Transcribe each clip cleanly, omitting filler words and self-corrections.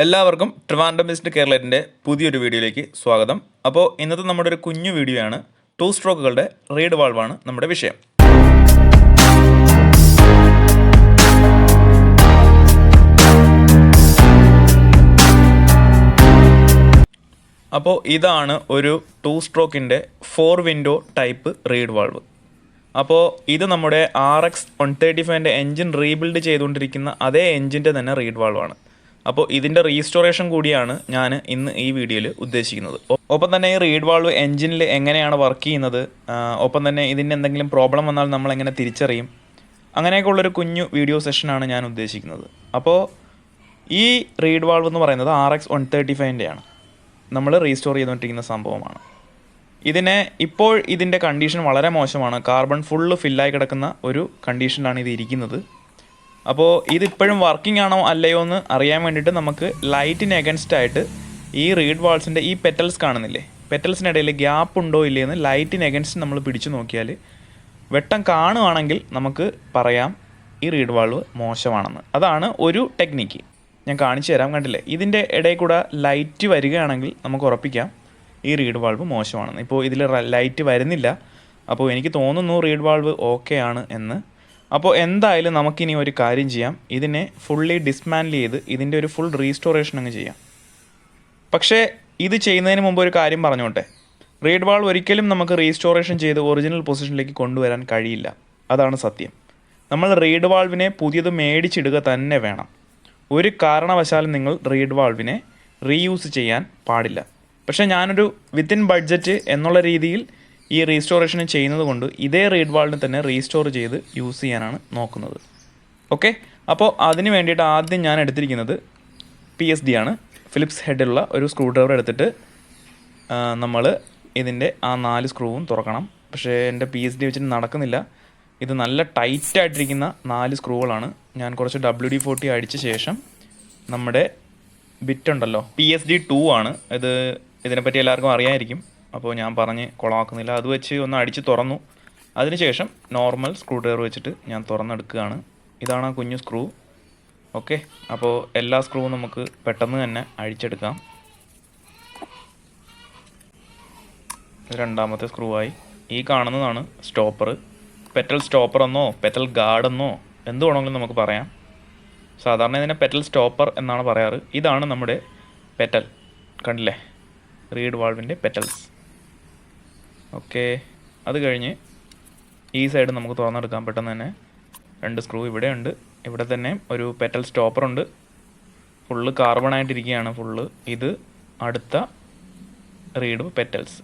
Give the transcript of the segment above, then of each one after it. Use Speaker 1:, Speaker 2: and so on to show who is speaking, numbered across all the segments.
Speaker 1: എല്ലാവർക്കും ട്രിവാൻഡ്രം കേരളത്തിന്റെ പുതിയൊരു വീഡിയോയിലേക്ക് സ്വാഗതം. അപ്പോൾ ഇന്നത്തെ നമ്മുടെ ഒരു കുഞ്ഞു വീഡിയോ ആണ്. ടു സ്ട്രോക്കുകളുടെ റീഡ് വാൾവ് ആണ് നമ്മുടെ വിഷയം. അപ്പോൾ ഇതാണ് ഒരു ടു സ്ട്രോക്കിൻ്റെ 4 വിൻഡോ ടൈപ്പ് റീഡ് വാൾവ്. അപ്പോൾ ഇത് നമ്മുടെ RX 135 എൻജിൻ റീബിൽഡ് ചെയ്തുകൊണ്ടിരിക്കുന്ന അതേ എൻജിൻ്റെ തന്നെ റീഡ് വാൾവാണ്. അപ്പോൾ ഇതിൻ്റെ റീസ്റ്റോറേഷൻ കൂടിയാണ് ഞാൻ ഇന്ന് ഈ വീഡിയോയിൽ ഉദ്ദേശിക്കുന്നത്. ഒപ്പം തന്നെ ഈ റീഡ് വാൾവ് എൻജിനിൽ എങ്ങനെയാണ് വർക്ക് ചെയ്യുന്നത്, ഒപ്പം തന്നെ ഇതിൻ്റെ എന്തെങ്കിലും പ്രോബ്ലം വന്നാൽ നമ്മൾ എങ്ങനെ തിരിച്ചറിയും, അങ്ങനെയൊക്കെ ഉള്ളൊരു കുഞ്ഞു വീഡിയോ സെഷനാണ് ഞാൻ ഉദ്ദേശിക്കുന്നത്. അപ്പോൾ ഈ റീഡ് വാൾവ് എന്ന് പറയുന്നത് RX 135 ആണ്, നമ്മൾ റീസ്റ്റോർ ചെയ്തുകൊണ്ടിരിക്കുന്ന സംഭവമാണ്. ഇപ്പോൾ ഇതിൻ്റെ കണ്ടീഷൻ വളരെ മോശമാണ്. കാർബൺ ഫുള്ള് ഫില്ലായി കിടക്കുന്ന ഒരു കണ്ടീഷനിലാണ് ഇത് ഇരിക്കുന്നത്. അപ്പോൾ ഇതിപ്പോഴും വർക്കിംഗ് ആണോ അല്ലയോ എന്ന് അറിയാൻ വേണ്ടിയിട്ട് നമുക്ക് ലൈറ്റിന് എഗൻസ്റ്റ് ആയിട്ട് ഈ റീഡ് വാൾസിൻ്റെ ഈ പെറ്റൽസ് കാണുന്നില്ലേ, പെറ്റൽസിനിടയിൽ ഗ്യാപ്പ് ഉണ്ടോ ഇല്ലയെന്ന് ലൈറ്റിന് എഗൻസ്റ്റ് നമ്മൾ പിടിച്ചു നോക്കിയാൽ വെട്ടം കാണുകയാണെങ്കിൽ നമുക്ക് പറയാം ഈ റീഡ് വാൾവ് മോശമാണെന്ന്. അതാണ് ഒരു ടെക്നിക്ക്, ഞാൻ കാണിച്ചു തരാം. കണ്ടില്ലേ, ഇതിൻ്റെ ഇടയിൽ കൂടെ ലൈറ്റ് വരികയാണെങ്കിൽ നമുക്ക് ഉറപ്പിക്കാം ഈ റീഡ് വാൾവ് മോശമാണെന്ന്. ഇപ്പോൾ ഇതിൽ ലൈറ്റ് വരുന്നില്ല, അപ്പോൾ എനിക്ക് തോന്നുന്നു റീഡ് വാൾവ് ഓക്കെ ആണ് എന്ന്. അപ്പോൾ എന്തായാലും നമുക്കിനി ഒരു കാര്യം ചെയ്യാം, ഇതിനെ ഫുള്ളി ഡിസ്മാൻഡിൽ ചെയ്ത് ഇതിൻ്റെ ഒരു ഫുൾ റീസ്റ്റോറേഷൻ അങ്ങ് ചെയ്യാം. പക്ഷേ ഇത് ചെയ്യുന്നതിന് മുമ്പ് ഒരു കാര്യം പറഞ്ഞോട്ടെ, റീഡ് വാൾവ് ഒരിക്കലും നമുക്ക് റീസ്റ്റോറേഷൻ ചെയ്ത് ഒറിജിനൽ പൊസിഷനിലേക്ക് കൊണ്ടുവരാൻ കഴിയില്ല. അതാണ് സത്യം. നമ്മൾ റീഡ് വാൾവിനെ പുതിയത് മേടിച്ചിടുക തന്നെ വേണം. ഒരു കാരണവശാലും നിങ്ങൾ റീഡ് വാൾവിനെ റീയൂസ് ചെയ്യാൻ പാടില്ല. പക്ഷേ ഞാനൊരു വിത്തിൻ ബഡ്ജറ്റ് എന്നുള്ള രീതിയിൽ ഈ റീസ്റ്റോറേഷൻ ചെയ്യുന്നത് കൊണ്ട് ഇതേ റീഡ് വാൾവിനെ തന്നെ റീസ്റ്റോർ ചെയ്ത് യൂസ് ചെയ്യാനാണ് നോക്കുന്നത്. ഓക്കെ, അപ്പോൾ അതിന് വേണ്ടിയിട്ട് ആദ്യം ഞാൻ എടുത്തിരിക്കുന്നത് PSD ആണ്. ഫിലിപ്സ് ഹെഡുള്ള ഒരു സ്ക്രൂ ഡ്രൈവർ എടുത്തിട്ട് നമ്മൾ ഇതിൻ്റെ ആ 4 സ്ക്രൂവും തുറക്കണം. പക്ഷേ എൻ്റെ PSD വെച്ചിട്ട് നടക്കുന്നില്ല. ഇത് നല്ല ടൈറ്റായിട്ടിരിക്കുന്ന 4 സ്ക്രൂകളാണ്. ഞാൻ കുറച്ച് WD-40 അടിച്ച ശേഷം നമ്മുടെ ബിറ്റ് ഉണ്ടല്ലോ, PSD2 ആണ് ഇത്. ഇതിനെപ്പറ്റി എല്ലാവർക്കും അറിയാമായിരിക്കും, അപ്പോൾ ഞാൻ പറഞ്ഞ് കുളമാക്കുന്നില്ല. അത് വെച്ച് ഒന്ന് അടിച്ച് തുറന്നു. അതിനുശേഷം നോർമൽ സ്ക്രൂ ഡ്രൈവർ വെച്ചിട്ട് ഞാൻ തുറന്നെടുക്കുകയാണ്. ഇതാണ് ആ കുഞ്ഞു സ്ക്രൂ. ഓക്കെ, അപ്പോൾ എല്ലാ സ്ക്രൂവും നമുക്ക് പെട്ടെന്ന് തന്നെ അഴിച്ചെടുക്കാം. രണ്ടാമത്തെ സ്ക്രൂ ആയി. ഈ കാണുന്നതാണ് സ്റ്റോപ്പർ. പെറ്റൽ സ്റ്റോപ്പർ എന്നോ പെറ്റൽ ഗാർഡ് എന്നോ എന്ത് വേണമെങ്കിലും നമുക്ക് പറയാം. സാധാരണ ഇതിനെ പെറ്റൽ സ്റ്റോപ്പർ എന്നാണ് പറയാറ്. ഇതാണ് നമ്മുടെ പെറ്റൽ, കണ്ടില്ലേ, റീഡ് വാൾവിൻ്റെ പെറ്റൽസ്. ഓക്കെ, അത് കഴിഞ്ഞ് ഈ സൈഡ് നമുക്ക് തുറന്നെടുക്കാം പെട്ടെന്ന് തന്നെ. 2 സ്ക്രൂ ഇവിടെ ഉണ്ട്. ഇവിടെ തന്നെ ഒരു പെറ്റൽ സ്റ്റോപ്പറുണ്ട്. ഫുള്ള് കാർബണായിട്ടിരിക്കുകയാണ് ഫുള്ള്. ഇത് അടുത്ത റീഡ് പെറ്റൽസ്.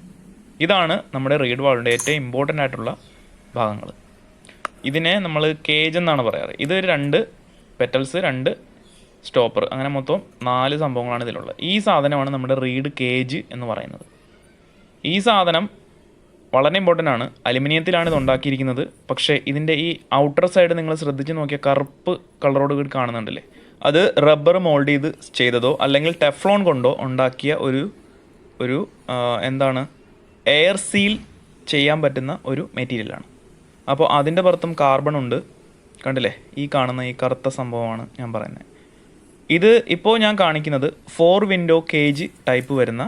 Speaker 1: ഇതാണ് നമ്മുടെ റീഡ് വാൾവിൻ്റെ ഏറ്റവും ഇമ്പോർട്ടൻ്റ് ആയിട്ടുള്ള ഭാഗങ്ങൾ. ഇതിനെ നമ്മൾ കേജ് എന്നാണ് പറയാറ്. ഇത് 2 പെറ്റൽസ്, 2 സ്റ്റോപ്പർ, അങ്ങനെ മൊത്തം 4 സംഭവങ്ങളാണ് ഇതിലുള്ളത്. ഈ സാധനമാണ് നമ്മുടെ റീഡ് കേജ് എന്ന് പറയുന്നത്. ഈ സാധനം വളരെ ഇമ്പോർട്ടൻ്റ് ആണ്. അലുമിനിയത്തിലാണ് ഇത് ഉണ്ടാക്കിയിരിക്കുന്നത്. പക്ഷേ ഇതിൻ്റെ ഈ ഔട്ടർ സൈഡ് നിങ്ങൾ ശ്രദ്ധിച്ച് നോക്കിയാൽ കറുപ്പ് കളറോട് കൂടി കാണുന്നുണ്ടല്ലേ, അത് റബ്ബർ മോൾഡ് ചെയ്തതോ അല്ലെങ്കിൽ ടെഫ്ലോൺ കൊണ്ടോ ഉണ്ടാക്കിയ ഒരു എന്താണ് എയർ സീൽ ചെയ്യാൻ പറ്റുന്ന ഒരു മെറ്റീരിയലാണ്. അപ്പോൾ അതിൻ്റെ പുറത്തും കാർബൺ ഉണ്ട്. കണ്ടില്ലേ, ഈ കാണുന്ന ഈ കറുത്ത സംഭവമാണ് ഞാൻ പറയുന്നത്. ഇത് ഇപ്പോൾ ഞാൻ കാണിക്കുന്നത് 4 വിൻഡോ കേജ് ടൈപ്പ് വരുന്ന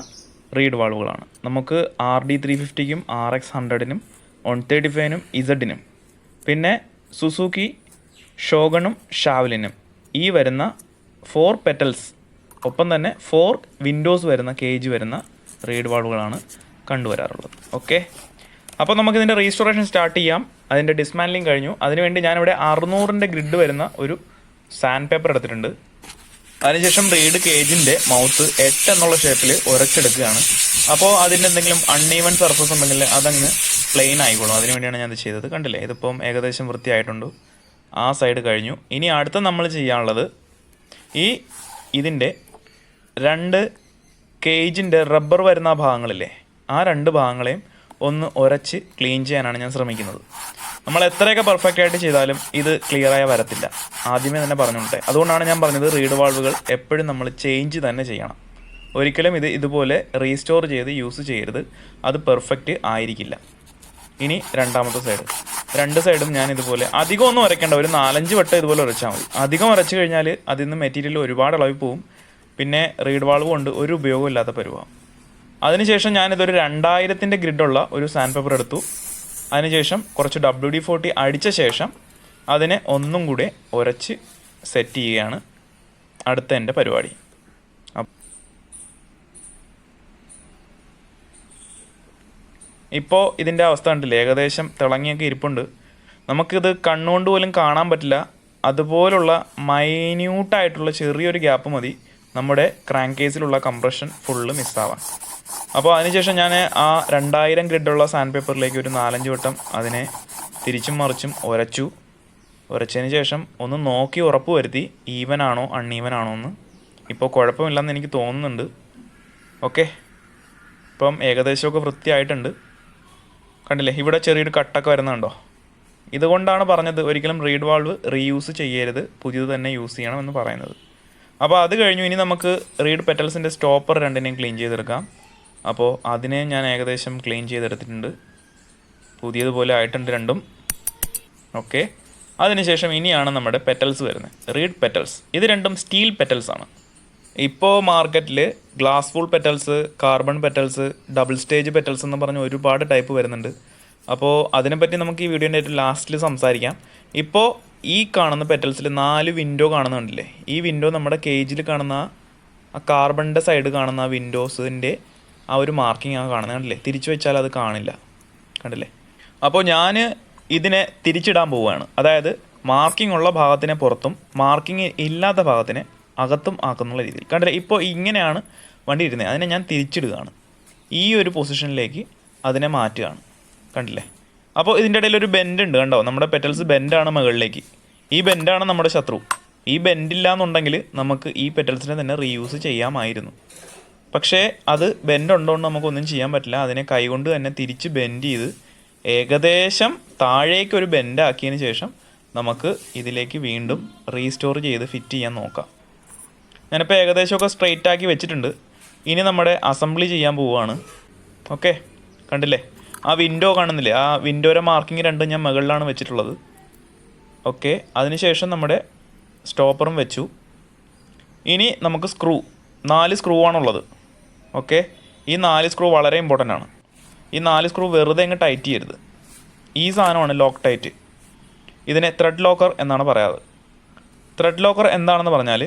Speaker 1: റീഡ് വാൾവുകളാണ്. നമുക്ക് RD 350ക്കും RX 100നും 135നും ഇസഡിനും പിന്നെ സുസുക്കി ഷോഗണും ഷാവലിനും ഈ വരുന്ന 4 പെറ്റൽസ് ഒപ്പം തന്നെ 4 വിൻഡോസ് വരുന്ന കേജ് വരുന്ന റീഡ് വാൾവുകളാണ് കണ്ടുവരാറുള്ളത്. ഓക്കെ, അപ്പോൾ നമുക്കിതിൻ്റെ റീസ്റ്റോറേഷൻ സ്റ്റാർട്ട് ചെയ്യാം. അതിൻ്റെ ഡിസ്മാൻഡലിങ് കഴിഞ്ഞു. അതിനുവേണ്ടി ഞാനിവിടെ 600ൻ്റെ ഗ്രിഡ് വരുന്ന ഒരു സാൻഡ് പേപ്പർ എടുത്തിട്ടുണ്ട്. അതിനുശേഷം റീഡ് കേജിൻ്റെ മൗത്ത് 8 എന്നുള്ള ഷേപ്പിൽ ഉരച്ചെടുക്കുകയാണ്. അപ്പോൾ അതിൻ്റെ എന്തെങ്കിലും അൺഈവൻ സർഫസ് ഉണ്ടെങ്കിൽ അതങ്ങ് പ്ലെയിൻ ആയിക്കോളും. അതിന് വേണ്ടിയാണ് ഞാനത് ചെയ്തത്. കണ്ടില്ലേ, ഇതിപ്പം ഏകദേശം വൃത്തിയായിട്ടുണ്ട്. ആ സൈഡ് കഴിഞ്ഞു. ഇനി അടുത്ത നമ്മൾ ചെയ്യാനുള്ളത് ഇതിൻ്റെ 2 കേജിൻ്റെ റബ്ബർ വരുന്ന ഭാഗങ്ങളില്ലേ, ആ 2 ഭാഗങ്ങളെയും ഒന്ന് ഉരച്ച് ക്ലീൻ ചെയ്യാനാണ് ഞാൻ ശ്രമിക്കുന്നത്. നമ്മൾ എത്രയൊക്കെ പെർഫെക്റ്റ് ആയിട്ട് ചെയ്താലും ഇത് ക്ലിയറായി വരത്തില്ല. ആദ്യമേ തന്നെ പറഞ്ഞോട്ടെ. അതുകൊണ്ടാണ് ഞാൻ പറഞ്ഞത് റീഡ് വാൾവുകൾ എപ്പോഴും നമ്മൾ ചേഞ്ച് തന്നെ ചെയ്യണം. ഒരിക്കലും ഇതുപോലെ റീസ്റ്റോർ ചെയ്ത് യൂസ് ചെയ്യരുത്. അത് പെർഫെക്റ്റ് ആയിരിക്കില്ല. ഇനി രണ്ടാമത്തെ സൈഡ്, 2 സൈഡും ഞാൻ ഇതുപോലെ അധികം ഒന്നും ഉരയ്ക്കേണ്ട, ഒരു 4-5 വട്ടം ഇതുപോലെ ഉരച്ചാൽ മതി. അധികം ഉരച്ചു കഴിഞ്ഞാൽ അതിൽ നിന്ന് മെറ്റീരിയൽ ഒരുപാട് ഇളവി പോവും. പിന്നെ റീഡ് വാൾവും ഉണ്ട്, ഒരു ഉപയോഗമില്ലാത്ത പരുവമാണ്. അതിനുശേഷം ഞാനിതൊരു 2000-ൻ്റെ ഗ്രിഡുള്ള ഒരു സാൻഡ് പേപ്പർ എടുത്തു. അതിനുശേഷം കുറച്ച് WD-40 അടിച്ച ശേഷം അതിനെ ഒന്നും കൂടെ ഉരച്ച് സെറ്റ് ചെയ്യുകയാണ് അടുത്ത എൻ്റെ പരിപാടി. ഇപ്പോൾ ഇതിൻ്റെ അവസ്ഥ കണ്ടില്ലേ, ഏകദേശം തിളങ്ങിയൊക്കെ ഇരിപ്പുണ്ട്. നമുക്കിത് കണ്ണുകൊണ്ട് പോലും കാണാൻ പറ്റില്ല. അതുപോലുള്ള മൈന്യൂട്ടായിട്ടുള്ള ചെറിയൊരു ഗ്യാപ്പ് മതി നമ്മുടെ ക്രാങ്ക് കേസിലുള്ള കംപ്രഷൻ ഫുള്ള് മിസ്സാവാൻ. അപ്പോൾ അതിനുശേഷം ഞാൻ ആ 2000 ഗ്രിഡുള്ള സാൻഡ് പേപ്പറിലേക്ക് ഒരു 4-5 വട്ടം അതിനെ തിരിച്ചും മറിച്ചും ഉരച്ചതിന് ശേഷം ഒന്ന് നോക്കി ഉറപ്പ് വരുത്തി ഈവൻ ആണോ അൺഈവൻ ആണോ എന്ന്. ഇപ്പോൾ കുഴപ്പമില്ലെന്ന് എനിക്ക് തോന്നുന്നുണ്ട്. ഓക്കെ, ഇപ്പം ഏകദേശമൊക്കെ വൃത്തിയായിട്ടുണ്ട്. കണ്ടില്ലേ, ഇവിടെ ചെറിയൊരു കട്ടൊക്കെ വരുന്നുണ്ടോ? ഇതുകൊണ്ടാണ് പറഞ്ഞത് ഒരിക്കലും റീഡ് വാൾവ് റീയൂസ് ചെയ്യരുത്, പുതിയത് തന്നെ യൂസ് ചെയ്യണം എന്ന് പറയുന്നത്. അപ്പോൾ അത് കഴിഞ്ഞു. ഇനി നമുക്ക് റീഡ് പെറ്റൽസിൻ്റെ സ്റ്റോപ്പർ രണ്ടിനെയും ക്ലീൻ ചെയ്തെടുക്കാം. അപ്പോൾ അതിനെ ഞാൻ ഏകദേശം ക്ലീൻ ചെയ്തെടുത്തിട്ടുണ്ട്. പുതിയതുപോലെ ആയിട്ടുണ്ട് രണ്ടും. ഓക്കെ, അതിനുശേഷം ഇനിയാണ് നമ്മുടെ പെറ്റൽസ് വരുന്നത്, റീഡ് പെറ്റൽസ്. ഇത് രണ്ടും സ്റ്റീൽ പെറ്റൽസ് ആണ്. ഇപ്പോൾ മാർക്കറ്റിൽ glass full petals, carbon petals, double stage petals എന്ന് പറഞ്ഞ് ഒരുപാട് ടൈപ്പ് വരുന്നുണ്ട്. അപ്പോൾ അതിനെപ്പറ്റി നമുക്ക് ഈ വീഡിയോൻ്റെ ഏറ്റവും ലാസ്റ്റിൽ സംസാരിക്കാം. ഇപ്പോൾ ഈ കാണുന്ന പെറ്റൽസിൽ 4 വിൻഡോ കാണുന്നുണ്ടല്ലേ, ഈ വിൻഡോ നമ്മുടെ കേജിൽ കാണുന്ന ആ കാർബണിൻ്റെ സൈഡ് കാണുന്ന ആ വിൻഡോസിൻ്റെ ആ ഒരു മാർക്കിംഗ് ആണ് കാണുന്നത്. കണ്ടില്ലേ, തിരിച്ചു വെച്ചാൽ അത് കാണില്ല. കണ്ടില്ലേ? അപ്പോൾ ഞാൻ ഇതിനെ തിരിച്ചിടാൻ പോവുകയാണ്. അതായത് മാർക്കിംഗ് ഉള്ള ഭാഗത്തിനെ പുറത്തും മാർക്കിംഗ് ഇല്ലാത്ത ഭാഗത്തിനെ അകത്തും ആക്കുന്നുള്ള രീതിയിൽ. കണ്ടില്ലേ, ഇപ്പോൾ ഇങ്ങനെയാണ് വണ്ടി ഇരുന്നത്, അതിനെ ഞാൻ തിരിച്ചിടുകയാണ്. ഈ ഒരു പൊസിഷനിലേക്ക് അതിനെ മാറ്റുകയാണ്. കണ്ടില്ലേ? അപ്പോൾ ഇതിൻ്റെ ഇടയിൽ ഒരു ബെൻഡ് ഉണ്ട്, കണ്ടോ? നമ്മുടെ പെറ്റൽസ് ബെൻഡാണ് മുകളിലേക്ക്. ഈ ബെൻഡാണ് നമ്മുടെ ശത്രു. ഈ ബെൻഡില്ല എന്നുണ്ടെങ്കിൽ നമുക്ക് ഈ പെറ്റൽസിനെ തന്നെ റീയൂസ് ചെയ്യാമായിരുന്നു. പക്ഷേ അത് ബെൻഡ് ഉണ്ടോണ്ട് നമുക്കൊന്നും ചെയ്യാൻ പറ്റില്ല. അതിനെ കൈകൊണ്ട് തന്നെ തിരിച്ച് ബെൻഡ് ചെയ്ത് ഏകദേശം താഴേക്ക് ഒരു ബെൻഡാക്കിയതിന് ശേഷം നമുക്ക് ഇതിലേക്ക് വീണ്ടും റീസ്റ്റോർ ചെയ്ത് ഫിറ്റ് ചെയ്യാൻ നോക്കാം. ഞാനിപ്പോൾ ഏകദേശമൊക്കെ സ്ട്രെയിറ്റ് ആക്കി വെച്ചിട്ടുണ്ട്. ഇനി നമ്മുടെ അസംബ്ലി ചെയ്യാൻ പോവുകയാണ്. ഓക്കെ, കണ്ടില്ലേ? ആ വിൻഡോ കാണുന്നില്ലേ, ആ വിൻഡോയുടെ മാർക്കിങ് രണ്ടും ഞാൻ മുകളിലാണ് വെച്ചിട്ടുള്ളത്. ഓക്കെ, അതിനുശേഷം നമ്മുടെ സ്റ്റോപ്പറും വെച്ചു. ഇനി നമുക്ക് 4 സ്ക്രൂ ആണുള്ളത്. ഓക്കെ, ഈ 4 സ്ക്രൂ വളരെ ഇമ്പോർട്ടൻ്റ് ആണ്. ഈ 4 സ്ക്രൂ വെറുതെ അങ്ങ് ടൈറ്റ് ചെയ്യരുത്. ഈ സാധനമാണ് ലോക്ക് ടൈറ്റ്. ഇതിനെ ത്രെഡ് ലോക്കർ എന്നാണ് പറയാറ്. ത്രെഡ് ലോക്കർ എന്താണെന്ന് പറഞ്ഞാൽ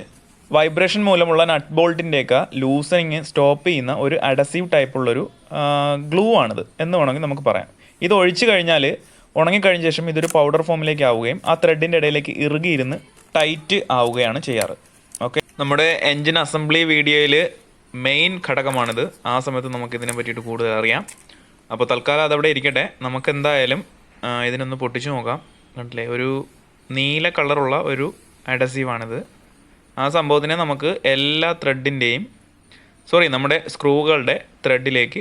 Speaker 1: വൈബ്രേഷൻ മൂലമുള്ള നട്ട് ബോൾട്ടിൻ്റെയൊക്കെ ലൂസനിങ് സ്റ്റോപ്പ് ചെയ്യുന്ന ഒരു അഡസീവ് ടൈപ്പുള്ളൊരു ഗ്ലൂ ആണിത് എന്ന് വേണമെങ്കിൽ നമുക്ക് പറയാം. ഇത് ഒഴിച്ച് കഴിഞ്ഞാൽ ഉണങ്ങിക്കഴിഞ്ഞ ശേഷം ഇതൊരു പൗഡർ ഫോമിലേക്ക് ആവുകയും ആ ത്രെഡിൻ്റെ ഇടയിലേക്ക് ഇറുകിയിരുന്ന് ടൈറ്റ് ആവുകയാണ് ചെയ്യാറ്. ഓക്കെ, നമ്മുടെ എൻജിൻ അസംബ്ലി വീഡിയോയിൽ മെയിൻ ഘടകമാണിത്. ആ സമയത്ത് നമുക്ക് ഇതിനെ പറ്റിയിട്ട് കൂടുതൽ അറിയാം. അപ്പോൾ തൽക്കാലം അതവിടെ ഇരിക്കട്ടെ. നമുക്ക് എന്തായാലും ഇതിനൊന്ന് പൊട്ടിച്ചു നോക്കാം. കണ്ടില്ലേ, ഒരു നീല കളറുള്ള ഒരു അഡസീവാണിത്. ആ സംഭവത്തിനെ നമുക്ക് എല്ലാ ത്രെഡിൻ്റെയും നമ്മുടെ സ്ക്രൂകളുടെ ത്രെഡിലേക്ക്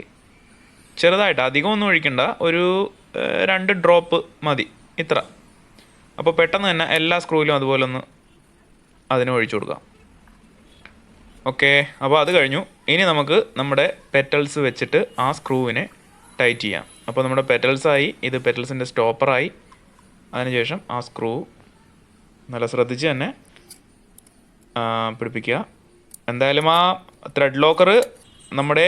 Speaker 1: ചെറുതായിട്ട്, അധികമൊന്നും ഒഴിക്കണ്ട, ഒരു 2 ഡ്രോപ്പ് മതി, ഇത്ര. അപ്പോൾ പെട്ടെന്ന് തന്നെ എല്ലാ സ്ക്രൂവിലും അതുപോലെ ഒന്ന് അതിന് ഒഴിച്ചു കൊടുക്കാം. ഓക്കെ, അപ്പോൾ അത് കഴിഞ്ഞു. ഇനി നമുക്ക് നമ്മുടെ പെറ്റൽസ് വെച്ചിട്ട് ആ സ്ക്രൂവിനെ ടൈറ്റ് ചെയ്യാം. അപ്പോൾ നമ്മുടെ പെറ്റൽസായി, ഇത് പെറ്റൽസിൻ്റെ സ്റ്റോപ്പറായി. അതിനുശേഷം ആ സ്ക്രൂ നല്ല ശ്രദ്ധിച്ച് തന്നെ പിടിപ്പിക്കുക. എന്തായാലും ആ ത്രെഡ് ലോക്കർ നമ്മുടെ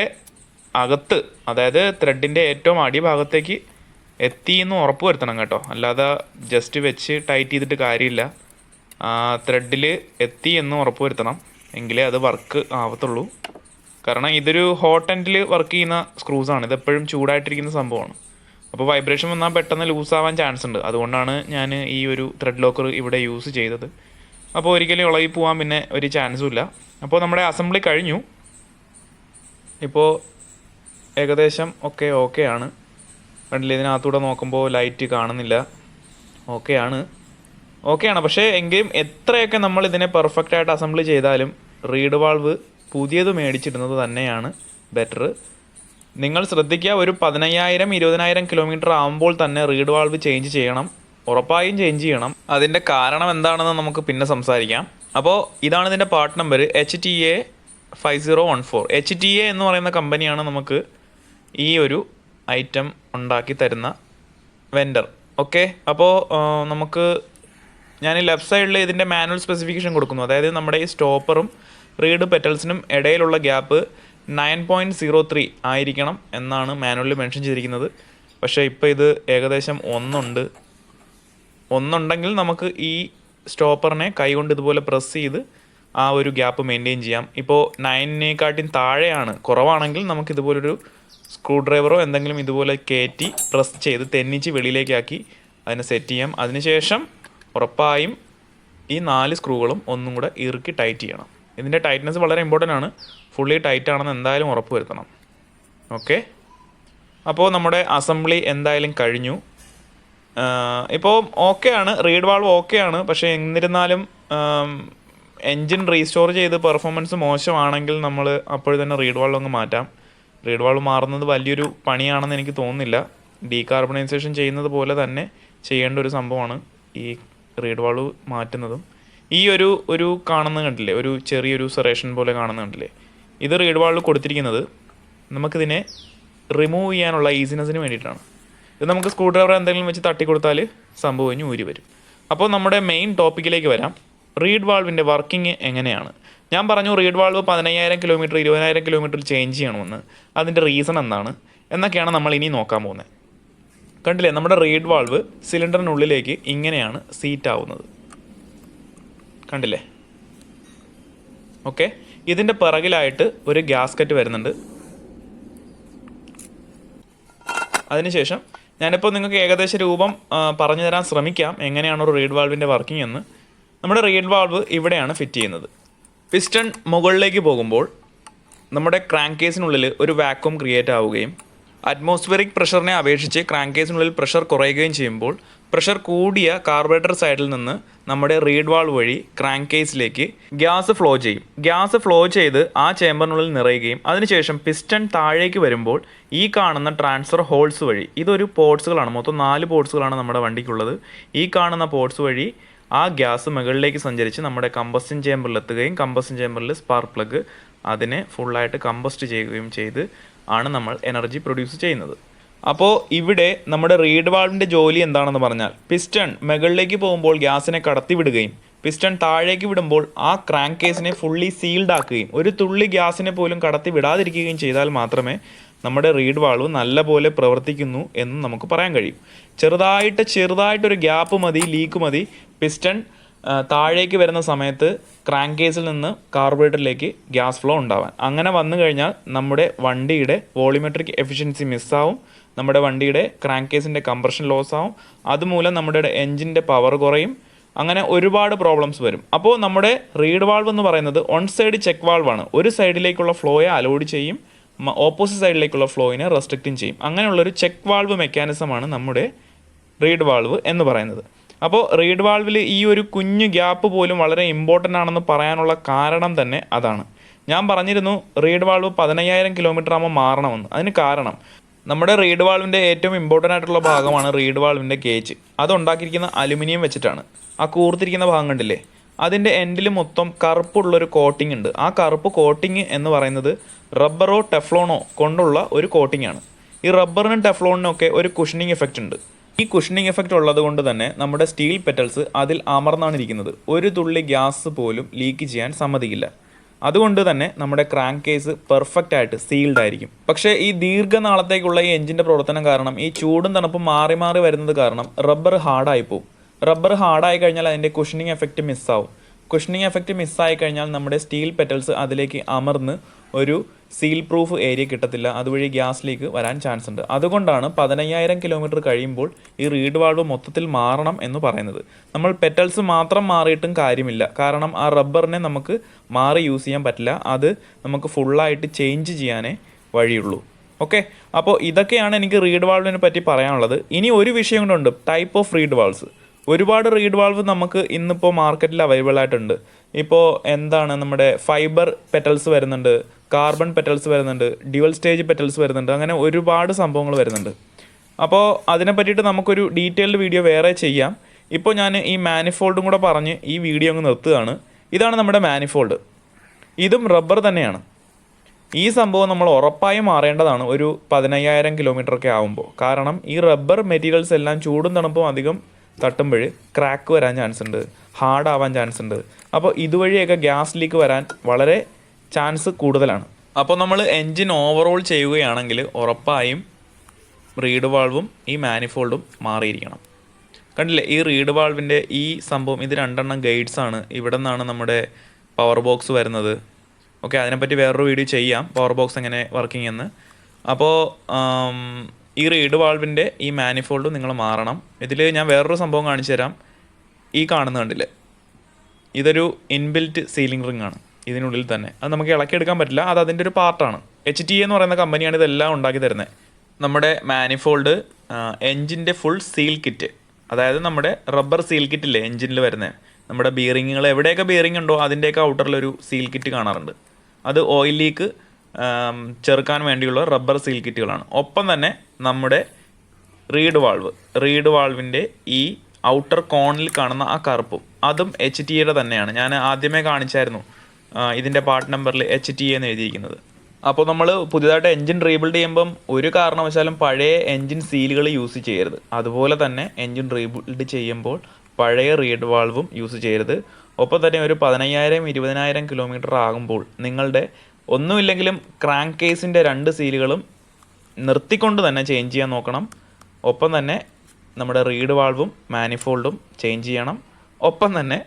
Speaker 1: അകത്ത്, അതായത് ത്രെഡിൻ്റെ ഏറ്റവും അടിഭാഗത്തേക്ക് എത്തിയെന്ന് ഉറപ്പ് വരുത്തണം കേട്ടോ. അല്ലാതെ ജസ്റ്റ് വെച്ച് ടൈറ്റ് ചെയ്തിട്ട് കാര്യമില്ല. ത്രെഡിൽ എത്തി എന്ന് ഉറപ്പ് വരുത്തണം, എങ്കിലേ അത് വർക്ക് ആവത്തുള്ളൂ. കാരണം ഇതൊരു ഹോട്ട് എൻഡിൽ വർക്ക് ചെയ്യുന്ന സ്ക്രൂസാണ്. ഇതെപ്പോഴും ചൂടായിട്ടിരിക്കുന്ന സംഭവമാണ്. അപ്പോൾ വൈബ്രേഷൻ വന്നാൽ പെട്ടെന്ന് ലൂസാവാൻ ചാൻസ് ഉണ്ട്. അതുകൊണ്ടാണ് ഞാൻ ഈ ഒരു ത്രെഡ് ലോക്കർ ഇവിടെ യൂസ് ചെയ്തത്. അപ്പോൾ ഒരിക്കലും ഇളകി പോകാൻ പിന്നെ ഒരു ചാൻസും ഇല്ല. അപ്പോൾ നമ്മുടെ അസംബ്ലി കഴിഞ്ഞു. ഇപ്പോൾ ഏകദേശം ഓക്കെ ആണ്. കണ്ടില്ലേ, ഇതിനകത്തൂടെ നോക്കുമ്പോൾ ലൈറ്റ് കാണുന്നില്ല. ഓക്കെയാണ്. പക്ഷേ എങ്കിലും എത്രയൊക്കെ നമ്മൾ ഇതിനെ പെർഫെക്റ്റായിട്ട് അസംബ്ലി ചെയ്താലും റീഡ് വാൾവ് പുതിയത് മേടിച്ചിടുന്നത് തന്നെയാണ് ബെറ്റർ. നിങ്ങൾ ശ്രദ്ധിക്കുക, ഒരു 15,000-20,000 കിലോമീറ്റർ ആകുമ്പോൾ തന്നെ റീഡ് വാൾവ് ചേഞ്ച് ചെയ്യണം, ഉറപ്പായും ചേഞ്ച് ചെയ്യണം. അതിൻ്റെ കാരണം എന്താണെന്ന് നമുക്ക് പിന്നെ സംസാരിക്കാം. അപ്പോൾ ഇതാണ് ഇതിൻ്റെ പാർട്ട് നമ്പർ HTA5014. HTA എന്ന് പറയുന്ന കമ്പനിയാണ് നമുക്ക് ഈ ഒരു ഐറ്റം ഉണ്ടാക്കി തരുന്ന വെൻഡർ. ഓക്കെ, അപ്പോൾ നമുക്ക് ഞാൻ ലെഫ്റ്റ് സൈഡിൽ ഇതിൻ്റെ മാനുവൽ സ്പെസിഫിക്കേഷൻ കൊടുക്കുന്നു. അതായത് നമ്മുടെ ഈ സ്റ്റോപ്പറും റീഡ് പെറ്റൽസിനും ഇടയിലുള്ള ഗ്യാപ്പ് 9.03 ആയിരിക്കണം എന്നാണ് മാനുവലിൽ മെൻഷൻ ചെയ്തിരിക്കുന്നത്. പക്ഷേ ഇപ്പോൾ ഇത് ഏകദേശം ഒന്നുണ്ടെങ്കിൽ നമുക്ക് ഈ സ്റ്റോപ്പറിനെ കൈകൊണ്ട് ഇതുപോലെ പ്രസ് ചെയ്ത് ആ ഒരു ഗ്യാപ്പ് മെയിൻറ്റെയിൻ ചെയ്യാം. ഇപ്പോൾ 9-നേക്കാട്ടും താഴെയാണ്, കുറവാണെങ്കിൽ നമുക്ക് ഇതുപോലൊരു സ്ക്രൂ ഡ്രൈവറോ എന്തെങ്കിലും ഇതുപോലെ കയറ്റി പ്രസ് ചെയ്ത് തെന്നിച്ച് വെളിയിലേക്കാക്കി അതിനെ സെറ്റ് ചെയ്യാം. അതിനുശേഷം ഉറപ്പായും ഈ 4 സ്ക്രൂകളും ഒന്നും കൂടെ ഇറുക്കി ടൈറ്റ് ചെയ്യണം. ഇതിൻ്റെ ടൈറ്റ്നസ് വളരെ ഇമ്പോർട്ടൻ്റ് ആണ്. ഫുള്ളി ടൈറ്റ് ആണെന്ന് എന്തായാലും ഉറപ്പ് വരുത്തണം. ഓക്കെ, അപ്പോൾ നമ്മുടെ അസംബ്ലി എന്തായാലും കഴിഞ്ഞു. ഇപ്പോൾ ഓക്കെയാണ്, റീഡ് വാൾവ് ഓക്കെയാണ്. പക്ഷേ എന്നിരുന്നാലും എൻജിൻ റീസ്റ്റോർ ചെയ്ത് പെർഫോമൻസ് മോശമാണെങ്കിൽ നമ്മൾ അപ്പോൾ തന്നെ റീഡ് വാൾവ് അങ്ങ് മാറ്റാം. റീഡ് വാൾവ് മാറുന്നത് വലിയൊരു പണിയാണെന്ന് എനിക്ക് തോന്നുന്നില്ല. ഡീകാർബണൈസേഷൻ ചെയ്യുന്നത് പോലെ തന്നെ ചെയ്യേണ്ട ഒരു സംഭവമാണ് ഈ റീഡ് വാൾവ് മാറ്റുന്നതും. ഈ ഒരു കാണുന്നത് കണ്ടില്ലേ, ഒരു ചെറിയൊരു സെറേഷൻ പോലെ കാണുന്നത് കണ്ടില്ലേ, ഇത് റീഡ് വാൾവ് കൊടുത്തിരിക്കുന്നത് നമുക്കിതിനെ റിമൂവ് ചെയ്യാനുള്ള ഈസിനെസ്സിന് വേണ്ടിയിട്ടാണ്. ഇത് നമുക്ക് സ്ക്രൂ ഡ്രൈവർ എന്തെങ്കിലും വെച്ച് തട്ടിക്കൊടുത്താൽ സംഭവം കഴിഞ്ഞ് ഊരി വരും. അപ്പോൾ നമ്മുടെ മെയിൻ ടോപ്പിക്കിലേക്ക് വരാം. റീഡ് വാൾവിൻ്റെ വർക്കിംഗ് എങ്ങനെയാണ്? ഞാൻ പറഞ്ഞു റീഡ് വാൾവ് 15,000 കിലോമീറ്റർ 20,000 കിലോമീറ്ററിൽ ചേഞ്ച് ചെയ്യണമെന്ന്. അതിൻ്റെ റീസൺ എന്താണ് എന്നൊക്കെയാണ് നമ്മൾ ഇനി നോക്കാൻ പോകുന്നത്. കണ്ടില്ലേ, നമ്മുടെ റീഡ് വാൾവ് സിലിണ്ടറിനുള്ളിലേക്ക് ഇങ്ങനെയാണ് സീറ്റ് ആവുന്നത്. കണ്ടില്ലേ? ഓക്കെ, ഇതിൻ്റെ പിറകിലായിട്ട് ഒരു ഗ്യാസ്കറ്റ് വരുന്നുണ്ട്. അതിനുശേഷം ഞാനിപ്പോൾ നിങ്ങൾക്ക് ഏകദേശ രൂപം പറഞ്ഞു തരാൻ ശ്രമിക്കാം എങ്ങനെയാണ് ഒരു റീഡ് വാൾവിൻ്റെ വർക്കിംഗ് എന്ന്. നമ്മുടെ റീഡ് വാൾവ് ഇവിടെയാണ് ഫിറ്റ് ചെയ്യുന്നത്. പിസ്റ്റൺ മുകളിലേക്ക് പോകുമ്പോൾ നമ്മുടെ ക്രാങ്ക് കേസിനുള്ളിൽ ഒരു വാക്വം ക്രിയേറ്റ് ആവുകയും അറ്റ്മോസ്ഫിയറിക് പ്രഷറിനെ അപേക്ഷിച്ച് ക്രാങ്ക് കേസിനുള്ളിൽ പ്രഷർ കുറയുകയും ചെയ്യുമ്പോൾ പ്രഷർ കൂടിയ കാർബറേറ്റർ സൈഡിൽ നിന്ന് നമ്മുടെ റീഡ് വാൾവ് വഴി ക്രാങ്ക് കേസിലേക്ക് ഗ്യാസ് ഫ്ലോ ചെയ്യും. ഗ്യാസ് ഫ്ലോ ചെയ്ത് ആ ചേമ്പറിനുള്ളിൽ നിറയുകയും അതിനുശേഷം പിസ്റ്റൺ താഴേക്ക് വരുമ്പോൾ ഈ കാണുന്ന ട്രാൻസ്ഫർ ഹോൾസ് വഴി, ഇതൊരു പോർട്സുകളാണ്, മൊത്തം 4 പോർട്സുകളാണ് നമ്മുടെ വണ്ടിക്കുള്ളത്. ഈ കാണുന്ന പോർട്സ് വഴി ആ ഗ്യാസ് മുകളിലേക്ക് സഞ്ചരിച്ച് നമ്മുടെ കമ്പസ്റ്റൻ ചേമ്പറിൽ എത്തുകയും കമ്പസ്റ്റൻ ചേമ്പറിൽ സ്പാർക്ക് പ്ലഗ് അതിനെ ഫുള്ളായിട്ട് കമ്പസ്റ്റ് ചെയ്യുകയും ചെയ്ത് ആണ് നമ്മൾ എനർജി പ്രൊഡ്യൂസ് ചെയ്യുന്നത്. അപ്പോൾ ഇവിടെ നമ്മുടെ റീഡ് വാൾവിൻ്റെ ജോലി എന്താണെന്ന് പറഞ്ഞാൽ പിസ്റ്റൺ മുകളിലേക്ക് പോകുമ്പോൾ ഗ്യാസിനെ കടത്തി വിടുകയും പിസ്റ്റൺ താഴേക്ക് വിടുമ്പോൾ ആ ക്രാങ്ക് കേസിനെ ഫുള്ളി സീൽഡ് ആക്കുകയും ഒരു തുള്ളി ഗ്യാസിനെ പോലും കടത്തി വിടാതിരിക്കുകയും ചെയ്താൽ മാത്രമേ നമ്മുടെ റീഡ് വാൾവ് നല്ലപോലെ പ്രവർത്തിക്കുന്നു എന്ന് നമുക്ക് പറയാൻ കഴിയും. ചെറുതായിട്ടൊരു ഗ്യാപ്പ് മതി, ലീക്ക് മതി പിസ്റ്റൺ താഴേക്ക് വരുന്ന സമയത്ത് ക്രാങ്ക് കേസിൽ നിന്ന് കാർബറേറ്ററിലേക്ക് ഗ്യാസ് ഫ്ലോ ഉണ്ടാവാൻ. അങ്ങനെ വന്നു കഴിഞ്ഞാൽ നമ്മുടെ വണ്ടിയുടെ വോളിമെട്രിക് എഫിഷ്യൻസി മിസ്സാവും, നമ്മുടെ വണ്ടിയുടെ ക്രാങ്ക് കേസിൻ്റെ കംപ്രഷൻ ലോസ് ആവും, അതുമൂലം നമ്മുടെ എൻജിൻ്റെ പവർ കുറയും. അങ്ങനെ ഒരുപാട് പ്രോബ്ലംസ് വരും. അപ്പോൾ നമ്മുടെ റീഡ് വാൾവ് എന്ന് പറയുന്നത് വൺ സൈഡ് ചെക്ക് വാൾവാണ്. ഒരു സൈഡിലേക്കുള്ള ഫ്ലോയെ അലോഡ് ചെയ്യും, ഓപ്പോസിറ്റ് സൈഡിലേക്കുള്ള ഫ്ലോയിനെ റെസ്ട്രിക്റ്റും ചെയ്യും. അങ്ങനെയുള്ളൊരു ചെക്ക് വാൾവ് മെക്കാനിസമാണ് നമ്മുടെ റീഡ് വാൾവ് എന്ന് പറയുന്നത്. അപ്പോൾ റീഡ് വാൾവിൽ ഈ ഒരു കുഞ്ഞു ഗ്യാപ്പ് പോലും വളരെ ഇമ്പോർട്ടൻ്റ് ആണെന്ന് പറയാനുള്ള കാരണം തന്നെ അതാണ്. ഞാൻ പറഞ്ഞിരുന്നു റീഡ് വാൾവ് 15,000 കിലോമീറ്റർ ആകുമ്പോൾ മാറണമെന്ന്. അതിന് കാരണം നമ്മുടെ റീഡ് വാൾവിൻ്റെ ഏറ്റവും ഇമ്പോർട്ടൻ്റ് ആയിട്ടുള്ള ഭാഗമാണ് റീഡ് വാൾവിൻ്റെ ഗേജ്. അതുണ്ടാക്കിയിരിക്കുന്ന അലുമിനിയം വെച്ചിട്ടാണ്. ആ കൂർത്തിരിക്കുന്ന ഭാഗം കണ്ടില്ലേ, അതിൻ്റെ എൻഡിൽ മൊത്തം കറുപ്പുള്ളൊരു കോട്ടിംഗ് ഉണ്ട്. ആ കറുപ്പ് കോട്ടിങ് എന്ന് പറയുന്നത് റബ്ബറോ ടെഫ്ലോണോ കൊണ്ടുള്ള ഒരു കോട്ടിംഗ് ആണ്. ഈ റബ്ബറിനും ടെഫ്ലോണിനും ഒക്കെ ഒരു കുഷനിങ് എഫക്റ്റ് ഉണ്ട്. ഈ കുഷനിങ് എഫക്റ്റ് ഉള്ളത് കൊണ്ട് തന്നെ നമ്മുടെ സ്റ്റീൽ പെറ്റൽസ് അതിൽ അമർന്നാണ് ഇരിക്കുന്നത്. ഒരു തുള്ളി ഗ്യാസ് പോലും ലീക്ക് ചെയ്യാൻ സമ്മതിക്കില്ല. അതുകൊണ്ട് തന്നെ നമ്മുടെ ക്രാങ്ക് കേസ് പെർഫെക്റ്റ് ആയിട്ട് സീൽഡ് ആയിരിക്കും. പക്ഷേ ഈ ദീർഘനാളത്തേക്കുള്ള ഈ എഞ്ചിൻ്റെ പ്രവർത്തനം കാരണം ഈ ചൂടും തണുപ്പും മാറി മാറി വരുന്നത് കാരണം റബ്ബർ ഹാർഡായി പോകും. റബ്ബർ ഹാർഡായി കഴിഞ്ഞാൽ അതിൻ്റെ കുഷനിങ് എഫക്റ്റ് മിസ്സാവും. കുഷനിങ് എഫക്റ്റ് മിസ്സായി കഴിഞ്ഞാൽ നമ്മുടെ സ്റ്റീൽ പെറ്റൽസ് അതിലേക്ക് അമർന്ന് ഒരു സീൽ പ്രൂഫ് ഏരിയ കിട്ടത്തില്ല. അതുവഴി ഗ്യാസ് ലീക്ക് വരാൻ ചാൻസ് ഉണ്ട്. അതുകൊണ്ടാണ് 15,000 കിലോമീറ്റർ കഴിയുമ്പോൾ ഈ റീഡ് വാൾവ് മൊത്തത്തിൽ മാറണം എന്ന് പറയുന്നത്. നമ്മൾ പെറ്റൽസ് മാത്രം മാറിയിട്ടും കാര്യമില്ല. കാരണം ആ റബ്ബറിനെ നമുക്ക് മാറി യൂസ് ചെയ്യാൻ പറ്റില്ല. അത് നമുക്ക് ഫുള്ളായിട്ട് ചേഞ്ച് ചെയ്യാനേ വഴിയുള്ളൂ. ഓക്കെ, അപ്പോൾ ഇതൊക്കെയാണ് എനിക്ക് റീഡ് വാൾവിനെ പറ്റി പറയാനുള്ളത്. ഇനി ഒരു വിഷയം കൊണ്ടുണ്ട്, ടൈപ്പ് ഓഫ് റീഡ് വാൾവ്സ്. ഒരുപാട് റീഡ് വാൾവ് നമുക്ക് ഇന്നിപ്പോൾ മാർക്കറ്റിൽ അവൈലബിൾ ആയിട്ടുണ്ട്. ഇപ്പോൾ എന്താണ്, നമ്മുടെ ഫൈബർ പെറ്റൽസ് വരുന്നുണ്ട്, കാർബൺ പെറ്റൽസ് വരുന്നുണ്ട്, ഡ്യുവൽ സ്റ്റേജ് പെറ്റൽസ് വരുന്നുണ്ട്, അങ്ങനെ ഒരുപാട് സംഭവങ്ങൾ വരുന്നുണ്ട്. അപ്പോൾ അതിനെ പറ്റിയിട്ട് നമുക്കൊരു ഡീറ്റെയിൽഡ് വീഡിയോ വേറെ ചെയ്യാം. ഇപ്പോൾ ഞാൻ ഈ മാനിഫോൾഡും കൂടെ പറഞ്ഞ് ഈ വീഡിയോ അങ്ങ് നിർത്തുകയാണ്. ഇതാണ് നമ്മുടെ മാനിഫോൾഡ്. ഇതും റബ്ബർ തന്നെയാണ്. ഈ സംഭവം നമ്മൾ ഉറപ്പായും മാറേണ്ടതാണ് ഒരു 15,000 കിലോമീറ്ററൊക്കെ ആകുമ്പോൾ. കാരണം ഈ റബ്ബർ മെറ്റീരിയൽസ് എല്ലാം ചൂടും തണുപ്പും അധികം തട്ടുമ്പോൾ ക്രാക്ക് വരാൻ ചാൻസ് ഉണ്ട്, ഹാർഡ് ആവാൻ ചാൻസ് ഉണ്ട്. അപ്പോൾ ഇതുവഴിയൊക്കെ ഗ്യാസ് ലീക്ക് വരാൻ വളരെ ചാൻസ് കൂടുതലാണ്. അപ്പോൾ നമ്മൾ എൻജിൻ ഓവറോൾ ചെയ്യുകയാണെങ്കിൽ ഉറപ്പായും റീഡ് വാൾവും ഈ മാനിഫോൾഡും മാറിയിരിക്കണം. കണ്ടില്ലേ, ഈ റീഡ് വാൾവിൻ്റെ ഈ സംഭവം, ഇത് 2 ഗൈഡ്സ് ആണ്. ഇവിടെ നിന്നാണ് നമ്മുടെ പവർ ബോക്സ് വരുന്നത്. ഓക്കെ, അതിനെപ്പറ്റി വേറൊരു വീഡിയോ ചെയ്യാം, പവർ ബോക്സ് എങ്ങനെ വർക്കിംഗ് എന്ന്. അപ്പോൾ ഈ റീഡ് വാൾവിൻ്റെ ഈ മാനിഫോൾഡും നിങ്ങൾ മാറണം. ഇതിൽ ഞാൻ വേറൊരു സംഭവം കാണിച്ചു തരാം. ഈ കാണുന്ന കണ്ടില്ലേ, ഇതൊരു ഇൻബിൽറ്റ് സീലിംഗ് റിംഗ് ആണ് ഇതിനുള്ളിൽ തന്നെ. അത് നമുക്ക് ഇളക്കിയെടുക്കാൻ പറ്റില്ല, അത് അതിൻ്റെ ഒരു പാർട്ടാണ്. HTA എന്ന് പറയുന്ന കമ്പനിയാണ് ഇതെല്ലാം ഉണ്ടാക്കി തരുന്നത്. നമ്മുടെ മാനിഫോൾഡ്, എൻജിൻ്റെ ഫുൾ സീൽ കിറ്റ്, അതായത് നമ്മുടെ റബ്ബർ സീൽ കിറ്റില്ലേ എൻജിനിൽ വരുന്നത്, നമ്മുടെ ബിയറിങ്ങുകൾ എവിടെയൊക്കെ ബിയറിംഗ് ഉണ്ടോ അതിൻ്റെയൊക്കെ ഔട്ടറിലൊരു സീൽ കിറ്റ് കാണാറുണ്ട്. അത് ഓയിൽ ലീക്ക് ചെറുക്കാൻ വേണ്ടിയുള്ള റബ്ബർ സീൽ കിറ്റുകളാണ്. ഒപ്പം തന്നെ നമ്മുടെ റീഡ് വാൾവിൻ്റെ ഈ ഔട്ടർ കോണിൽ കാണുന്ന ആ കറുപ്പും അതും HTA തന്നെയാണ്. ഞാൻ ആദ്യമേ കാണിച്ചായിരുന്നു ഇതിൻ്റെ പാർട്ട് നമ്പറിൽ HTA എന്ന് എഴുതിയിരിക്കുന്നത്. അപ്പോൾ നമ്മൾ പുതിയതായിട്ട് എൻജിൻ റീബിൽഡ് ചെയ്യുമ്പം ഒരു കാരണവശാലും പഴയ എൻജിൻ സീലുകൾ യൂസ് ചെയ്യരുത്. അതുപോലെ തന്നെ എൻജിൻ റീബിൽഡ് ചെയ്യുമ്പോൾ പഴയ റീഡ് വാൾവും യൂസ് ചെയ്യരുത്. ഒപ്പം തന്നെ ഒരു 15,000-20,000 കിലോമീറ്റർ ആകുമ്പോൾ നിങ്ങളുടെ ഒന്നുമില്ലെങ്കിലും ക്രാങ്ക് കേസിൻ്റെ 2 സീലുകളും നിർത്തിക്കൊണ്ട് തന്നെ ചേഞ്ച് ചെയ്യാൻ നോക്കണം. ഒപ്പം തന്നെ നമ്മുടെ റീഡ് വാൾവും മാനിഫോൾഡും ചേഞ്ച് ചെയ്യണം. ഒപ്പം തന്നെ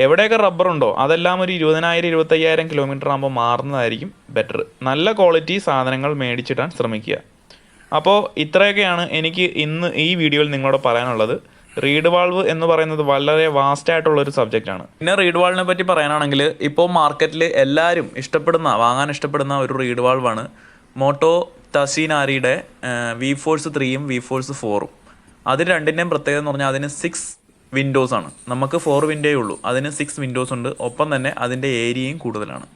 Speaker 1: എവിടെയൊക്കെ റബ്ബറുണ്ടോ അതെല്ലാം ഒരു 20,000-25,000 കിലോമീറ്റർ ആകുമ്പോൾ മാറുന്നതായിരിക്കും ബെറ്റർ. നല്ല ക്വാളിറ്റി സാധനങ്ങൾ മേടിച്ചിടാൻ ശ്രമിക്കുക. അപ്പോൾ ഇത്രയൊക്കെയാണ് എനിക്ക് ഇന്ന് ഈ വീഡിയോയിൽ നിങ്ങളോട് പറയാനുള്ളത്. റീഡ് വാൾവ് എന്ന് പറയുന്നത് വളരെ വാസ്റ്റ് ആയിട്ടുള്ളൊരു സബ്ജക്റ്റാണ്. പിന്നെ റീഡ് വാൾവിനെ പറ്റി പറയാനാണെങ്കിൽ ഇപ്പോൾ മാർക്കറ്റിൽ എല്ലാവരും വാങ്ങാൻ ഇഷ്ടപ്പെടുന്ന ഒരു റീഡ് വാൾവാണ് മോട്ടോ തസീനാരിയുടെ V-Force 3ഉം V-Force 4ഉം. അത് രണ്ടിൻ്റെയും പ്രത്യേകത എന്ന് പറഞ്ഞാൽ അതിന് 6 വിൻഡോസ് ആണ്. നമുക്ക് 4 വിൻഡോയേ ഉള്ളൂ, അതിന് 6 വിൻഡോസ് ഉണ്ട്. ഒപ്പം തന്നെ അതിൻ്റെ ഏരിയയും കൂടുതലാണ്.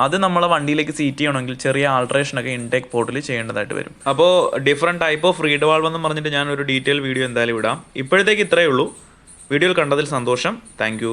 Speaker 1: അത് നമ്മളെ വണ്ടിയിലേക്ക് സീറ്റ് ചെയ്യണമെങ്കിൽ ചെറിയ ആൾട്രേഷനൊക്കെ ഇൻടേക്ക് പോർട്ടിൽ ചെയ്യേണ്ടതായിട്ട് വരും. അപ്പോൾ different type of read valve എന്ന് പറഞ്ഞിട്ട് ഞാനൊരു ഡീറ്റെയിൽ വീഡിയോ എന്തായാലും ഇടാം. ഇപ്പോഴത്തേക്ക് ഇത്രയേ ഉള്ളൂ. വീഡിയോയിൽ കണ്ടതിൽ സന്തോഷം. താങ്ക്